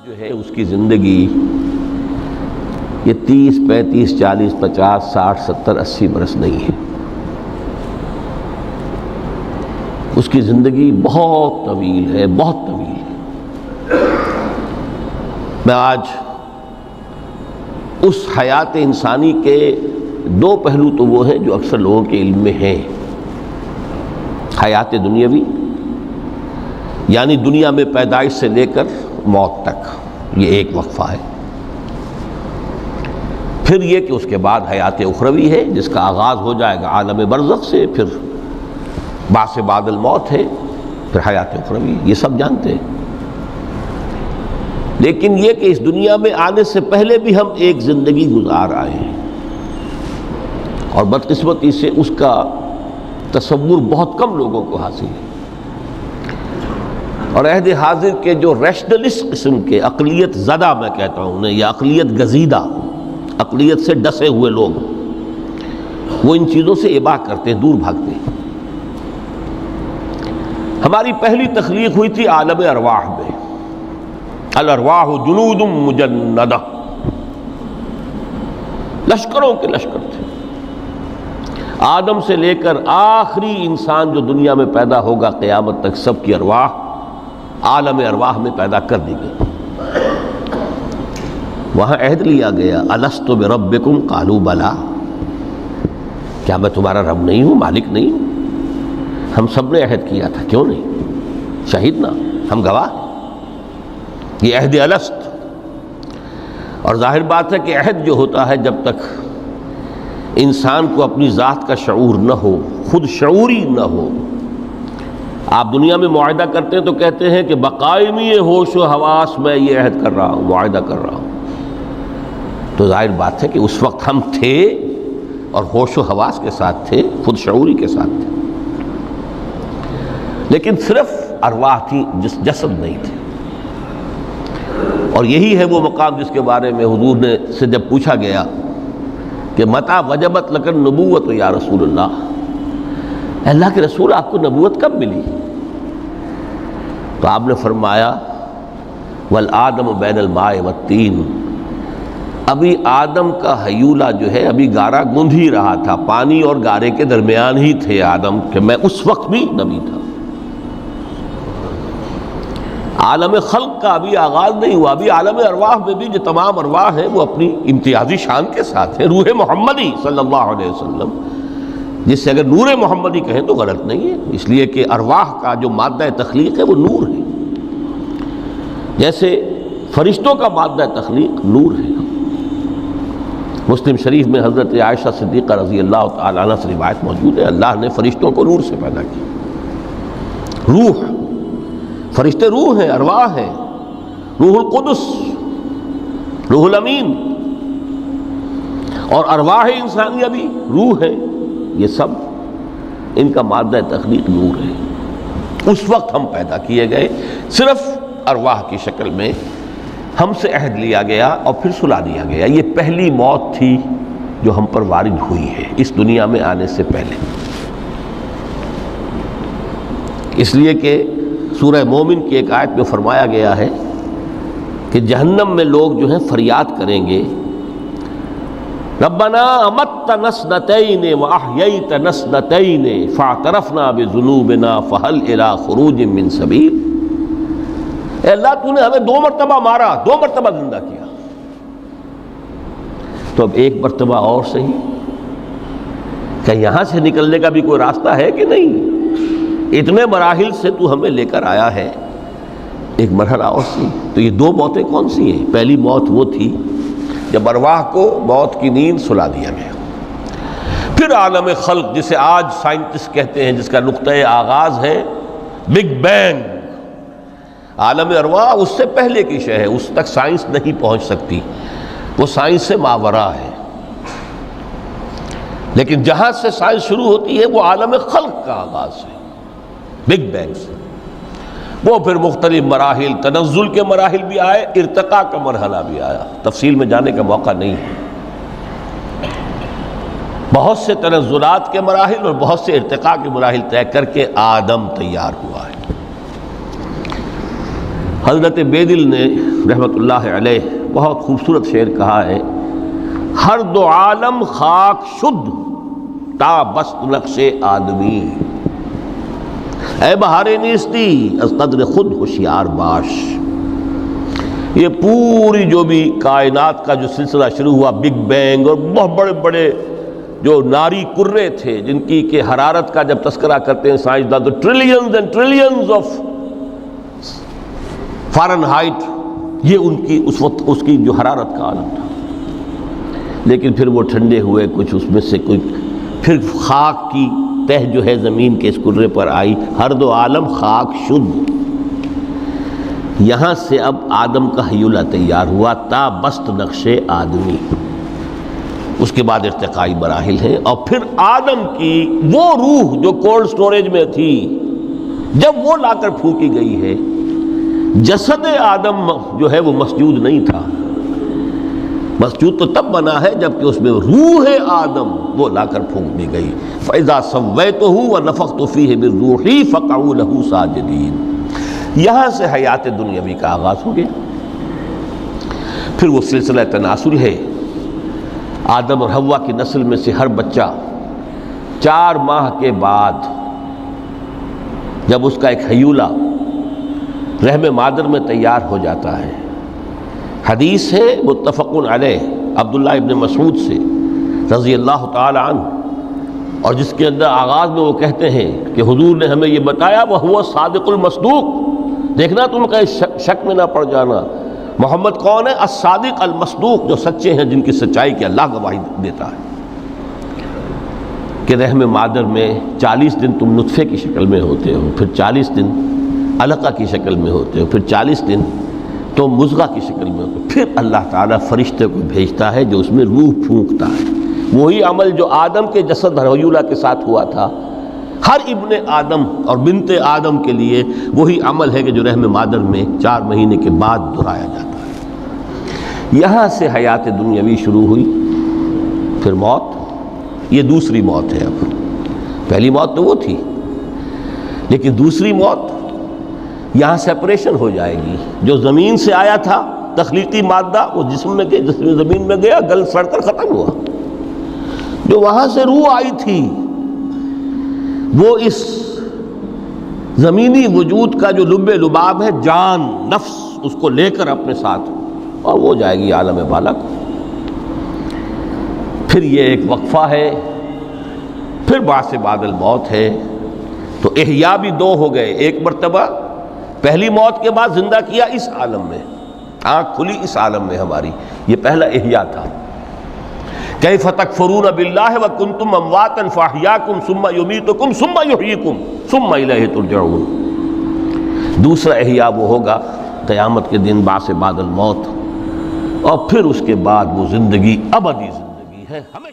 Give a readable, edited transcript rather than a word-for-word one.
جو ہے اس کی زندگی یہ 30 35 40 50 60 70 80 برس نہیں ہے. اس کی زندگی بہت طویل ہے، بہت طویل ہے. میں آج اس حیات انسانی کے دو پہلو تو وہ ہیں جو اکثر لوگوں کے علم میں ہیں. حیات دنیاوی یعنی دنیا میں پیدائش سے لے کر موت تک، یہ ایک وقفہ ہے. پھر یہ کہ اس کے بعد حیات اخروی ہے جس کا آغاز ہو جائے گا عالم برزخ سے، پھر بعث بعد الموت ہے، پھر حیات اخروی، یہ سب جانتے ہیں. لیکن یہ کہ اس دنیا میں آنے سے پہلے بھی ہم ایک زندگی گزار آئے ہیں اور بدقسمتی سے اس کا تصور بہت کم لوگوں کو حاصل ہے. اور عہد حاضر کے جو ریشنلسٹ قسم کے اقلیت زدہ میں کہتا ہوں انہیں، یا اقلیت گزیدہ، اقلیت سے ڈسے ہوئے لوگ، وہ ان چیزوں سے اباع کرتے ہیں، دور بھاگتے ہیں. ہماری پہلی تخلیق ہوئی تھی عالم ارواح میں. الارواح جنود مجندہ، لشکروں کے لشکر تھے. آدم سے لے کر آخری انسان جو دنیا میں پیدا ہوگا قیامت تک، سب کی ارواح عالم ارواح میں پیدا کر دی گئی. وہاں عہد لیا گیا، الست بربکم قالوا بلا، کیا میں تمہارا رب نہیں ہوں، مالک نہیں ہوں؟ ہم سب نے عہد کیا تھا، کیوں نہیں؟ شہیدنا، ہم گواہ ہیں. یہ عہد الست. اور ظاہر بات ہے کہ عہد جو ہوتا ہے جب تک انسان کو اپنی ذات کا شعور نہ ہو، خود شعوری نہ ہو. آپ دنیا میں معاہدہ کرتے ہیں تو کہتے ہیں کہ بقائمی ہوش و حواس میں یہ عہد کر رہا ہوں، معاہدہ کر رہا ہوں. تو ظاہر بات ہے کہ اس وقت ہم تھے اور ہوش و حواس کے ساتھ تھے، خود شعوری کے ساتھ تھے، لیکن صرف ارواح تھی، جسد نہیں تھے. اور یہی ہے وہ مقام جس کے بارے میں حضور نے سے جب پوچھا گیا کہ متى وجبت لک النبوۃ یا رسول اللہ، اللہ کے رسول آپ کو نبوت کب ملی؟ تو آپ نے فرمایا والآدم بین الماء والطین، ابھی آدم کا حیولہ جو ہے ابھی گارا گوندھ ہی رہا تھا، پانی اور گارے کے درمیان ہی تھے آدم، کہ میں اس وقت بھی نبی تھا. عالم خلق کا ابھی آغاز نہیں ہوا، ابھی عالم ارواح میں بھی جو تمام ارواح ہیں وہ اپنی امتیازی شان کے ساتھ ہیں. روح محمدی صلی اللہ علیہ وسلم، جس سے اگر نور محمدی کہیں تو غلط نہیں ہے، اس لیے کہ ارواح کا جو مادہ تخلیق ہے وہ نور ہے، جیسے فرشتوں کا مادہ تخلیق نور ہے. مسلم شریف میں حضرت عائشہ صدیقہ رضی اللہ تعالی عنہ سے روایت موجود ہے، اللہ نے فرشتوں کو نور سے پیدا کیا. روح، فرشتے روح ہیں، ارواح ہیں. روح القدس، روح الامین، اور ارواح انسانیہ بھی روح ہے. یہ سب ان کا مادہ تخلیق نور ہے. اس وقت ہم پیدا کیے گئے، صرف ارواح کی شکل میں ہم سے عہد لیا گیا اور پھر سلا دیا گیا. یہ پہلی موت تھی جو ہم پر وارد ہوئی ہے اس دنیا میں آنے سے پہلے. اس لیے کہ سورہ مومن کی ایک آیت میں فرمایا گیا ہے کہ جہنم میں لوگ جو ہیں فریاد کریں گے، ربنا امتنا اثنتین واحییتنا اثنتین فاعترفنا بذنوبنا فهل الی خروج من سبیل. اے اللہ تو نے ہمیں 2 مرتبہ مارا، 2 مرتبہ زندہ کیا، تو اب ایک مرتبہ اور صحیح، کہ یہاں سے نکلنے کا بھی کوئی راستہ ہے کہ نہیں؟ اتنے مراحل سے تو ہمیں لے کر آیا ہے، ایک مرحلہ اور سی. تو یہ 2 موتیں کون سی ہیں؟ پہلی موت وہ تھی جب ارواح کو موت کی نیند سلا دیا گیا. پھر عالم خلق جسے آج سائنٹسٹ کہتے ہیں، جس کا نقطۂ آغاز ہے بگ بینگ. عالم ارواح اس سے پہلے کی شے ہے، اس تک سائنس نہیں پہنچ سکتی، وہ سائنس سے ماوراء ہے. لیکن جہاں سے سائنس شروع ہوتی ہے وہ عالم خلق کا آغاز ہے، بگ بینگ سے. وہ پھر مختلف مراحل، تنزل کے مراحل بھی آئے، ارتقاء کا مرحلہ بھی آیا. تفصیل میں جانے کا موقع نہیں ہے. بہت سے تنزلات کے مراحل اور بہت سے ارتقاء کے مراحل طے کر کے آدم تیار ہوا ہے. حضرت بیدل نے رحمۃ اللہ علیہ بہت خوبصورت شعر کہا ہے، ہر دو عالم خاک شد تا بست نقش آدمی، اے بہار نیستی از قدر خود ہوشیار باش۔ یہ پوری جو بھی کائنات کا جو سلسلہ شروع ہوا، بگ بینگ، اور بہت بڑے بڑے جو ناری کرے تھے جن کی کہ حرارت کا جب تذکرہ کرتے ہیں سائنسدان تو trillions and trillions of foreign height, یہ ان کی اس وقت اس کی جو حرارت کا عالم تھا، لیکن پھر وہ ٹھنڈے ہوئے کچھ، اس میں سے کوئی پھر خاک کی تہ جو ہے زمین کے اس کرے پر آئی، ہر دو عالم خاک شد۔ یہاں سے اب آدم کا حیولہ تیار ہوا، تا بست نقش آدمی، اس کے بعد ارتقائی مراحل ہیں، اور پھر آدم کی وہ روح جو کولڈ سٹوریج میں تھی جب وہ لا کر پھونکی گئی ہے، جسد آدم جو ہے وہ مسجود نہیں تھا، مسجود تو تب بنا ہے جب کہ اس میں روح آدم وہ لا کر پھونک دی گئی، فَإِذَا سَوَّيْتُهُ وَنَفَخْتُ فِيهِ مِن رُوحِي فَقَعُوا لَهُ سَاجِدِينَ۔ یہاں سے حیات دنیاوی کا آغاز ہو گیا۔ پھر وہ سلسلہ تناسل ہے، آدم اور حوا کی نسل میں سے ہر بچہ 4 ماہ کے بعد جب اس کا ایک حیولہ رحم مادر میں تیار ہو جاتا ہے، حدیث ہے متفق علیہ عبداللہ ابن مسعود سے رضی اللہ تعالی عنہ، اور جس کے اندر آغاز میں وہ کہتے ہیں کہ حضور نے ہمیں یہ بتایا وَهُوَ الصادق المصدوق، دیکھنا تم کہیں شک میں نہ پڑ جانا، محمد کون ہے؟ الصادق المصدوق، جو سچے ہیں، جن کی سچائی کی اللہ گواہی دیتا ہے، کہ رحم مادر میں 40 دن تم نطفے کی شکل میں ہوتے ہو، پھر 40 دن علقہ کی شکل میں ہوتے ہو، پھر 40 دن تو مضغہ کی شکل میں ہوتے ہو، پھر اللہ تعالیٰ فرشتے کو بھیجتا ہے جو اس میں روح پھونکتا ہے۔ وہی عمل جو آدم کے جسد حیولہ کے ساتھ ہوا تھا، ہر ابن آدم اور بنت آدم کے لیے وہی عمل ہے کہ جو رحم مادر میں 4 مہینے کے بعد دہرایا جاتا ہے۔ یہاں سے حیات دنیاوی شروع ہوئی، پھر موت، یہ دوسری موت ہے۔ اب پہلی موت تو وہ تھی، لیکن دوسری موت یہاں سیپریشن ہو جائے گی۔ جو زمین سے آیا تھا تخلیقی مادہ، وہ جسم میں گیا، جسم زمین میں گیا، گل سڑ کر ختم ہوا۔ جو وہاں سے روح آئی تھی وہ اس زمینی وجود کا جو لب لباب ہے، جان، نفس، اس کو لے کر اپنے ساتھ، اور وہ جائے گی عالم بالا کو۔ پھر یہ ایک وقفہ ہے، پھر بعث بعد الموت ہے۔ تو احیاء بھی 2 ہو گئے، ایک مرتبہ پہلی موت کے بعد زندہ کیا اس عالم میں، آنکھ کھلی اس عالم میں ہماری، یہ پہلا احیاء تھا۔ کیف تکفرون باللہ وکنتم امواتا فاحیاکم ثم یمیتکم ثم یحییکم ثم الیہ ترجعون۔ دوسرا احیاء وہ ہوگا قیامت کے دن، بعث بعد الموت، اور پھر اس کے بعد وہ زندگی ابدی زندگی ہے، ہمیں